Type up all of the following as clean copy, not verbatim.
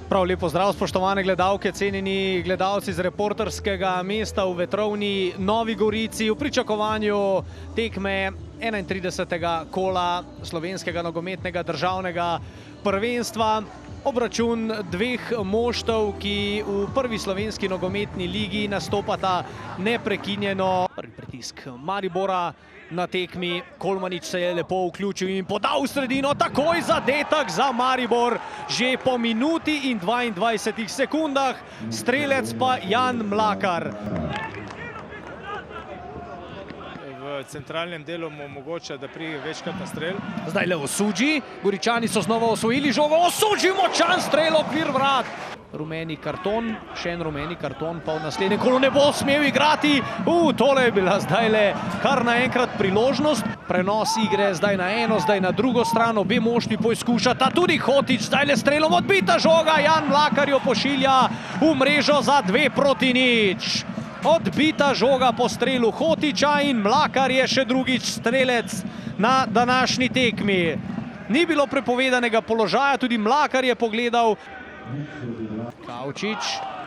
Prav lepo zdrav, spoštovane gledalke, cenjeni gledalci z reporterskega mesta v vetrovni Novi Gorici v pričakovanju tekme 31. kola slovenskega nogometnega državnega prvenstva. Obračun dveh moštev, ki v prvi slovenski nogometni ligi nastopata neprekinjeno. Prvi pritisk Maribora na tekmi. Kolmanič se je lepo vključil in podal v sredino. Takoj zadetek za Maribor. Že po minuti in 22 sekundah. Strelec pa Jan Mlakar. V centralnem delu mu omogoča, da pride večkrat na strel. Zdaj le Osuđi. Goričani so znova osvojili žogo. Osuđi močan strel, okvir vrat. Rumeni karton, še en rumeni karton, pa v naslednjem kolu ne bo smel igrati. Tole je bila zdaj le kar naenkrat priložnost. Prenos igre zdaj na eno, zdaj na drugo stran. Obe moštvi poizkušata, tudi Hotić zdaj le strelom odbita žoga. Jan Mlakar jo pošilja v mrežo za 2-0. Odbita žoga po strelu Hotića in Mlakar je še drugič strelec na današnji tekmi. Ni bilo prepovedanega položaja, tudi Mlakar je pogledal. Kavčič,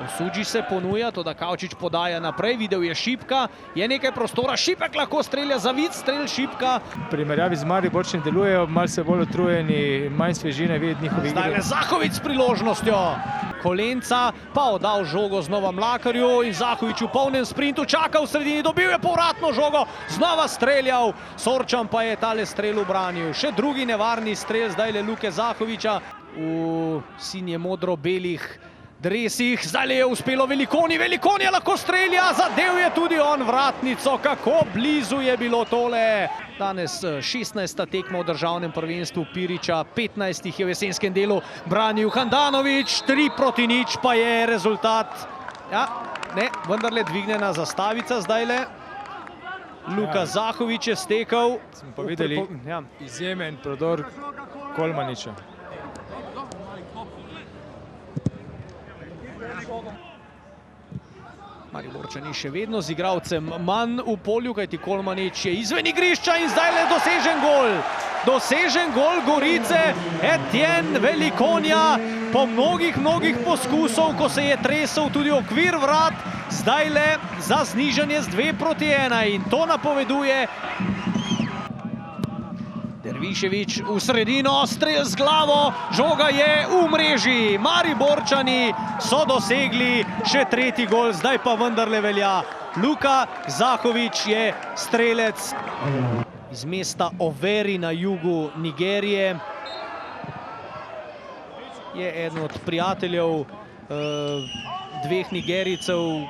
Osuđi se ponuja, toda Kavčič podaja naprej, videl je Šipka, je nekaj prostora, Šipek lahko strelja, zavid strel Šipka. V primerjavi z Mariborčani delujejo malce bolj utrujeni, manj svežine videti njihovi igri. Zdaj le Zahović s priložnostjo. Kolenca pa oddal žogo znova Mlakarju in Zahović v polnem sprintu čaka v sredini, dobil je povratno žogo, znova streljal, Sorčan pa je tale strel ubranil. Še drugi nevarni strel zdaj le Luke Zahovića v sinje modro-belih dresih. Zdaj je uspelo Velikoni, Velikoni lahko strelja, zadev je tudi on vratnico, kako blizu je bilo tole. Danes 16. tekma v državnem prvenstvu Piriča, 15 jih je v jesenskem delu branil Handanović, 3-0 pa je rezultat. Ja, ne, vendarle dvignjena zastavica zdaj le. Luka Zahović je stekel. Smo pa videli izjemen prodor Kolmaniča. Mariborčani še vedno z igralcem manj v polju, kajti Kolmanič je izven igrišča in zdaj le dosežen gol. Dosežen gol Gorice, Etienne Velikonja, po mnogih poskusov, ko se je tresel tudi okvir vrat, zdaj le za znižanje z 2-1 in to napoveduje. Dervišević v sredino, strel z glavo, žoga je v mreži. Mariborčani so dosegli še tretji gol, zdaj pa vendarle velja. Luka Zahović je strelec iz mesta Overi na jugu Nigerije. Je eden od prijateljev dveh Nigerijcev,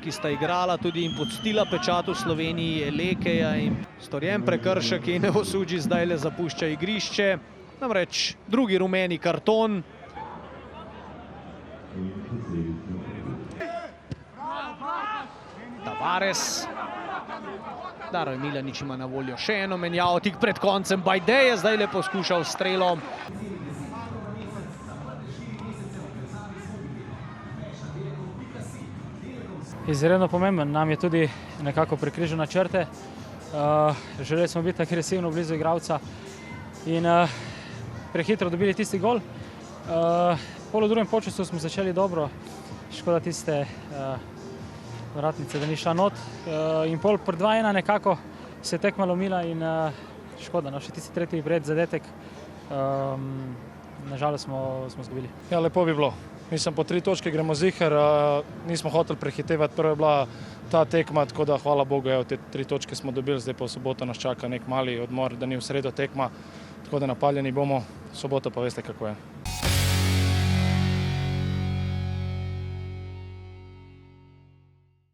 ki sta igrala tudi in podstila pečat v Sloveniji, Elekeja, in storjen prekršek in Osuđi zdaj le zapušča igrišče. Namreč drugi rumeni karton. Tavares. Daroj Milanič ima na voljo še eno menjavo, tik pred koncem Bajde je zdaj le poskušal strelom. Izredno pomemben, nam je tudi nekako prekrižal načrte. Želeli smo biti agresivno blizu igralca in prehitro dobili tisti gol. Pol v drugem polčasu smo začeli dobro, škoda tiste vratnice, da ni šla not. In pol pri 2-1 nekako se je tekma lomila in škoda, še tisti tretji vred zadetek. Nažalost smo zgubili. Ja, lepo bi bilo. Mislim, po 3 točke gremo ziher, nismo hoteli prehitevati, prva je bila ta tekma, tako da hvala Bogu, te 3 točke smo dobili, zdaj pa v soboto nas čaka nek mali odmor, da ni v sredo tekma, tako da napaljeni bomo, sobota pa veste kako je.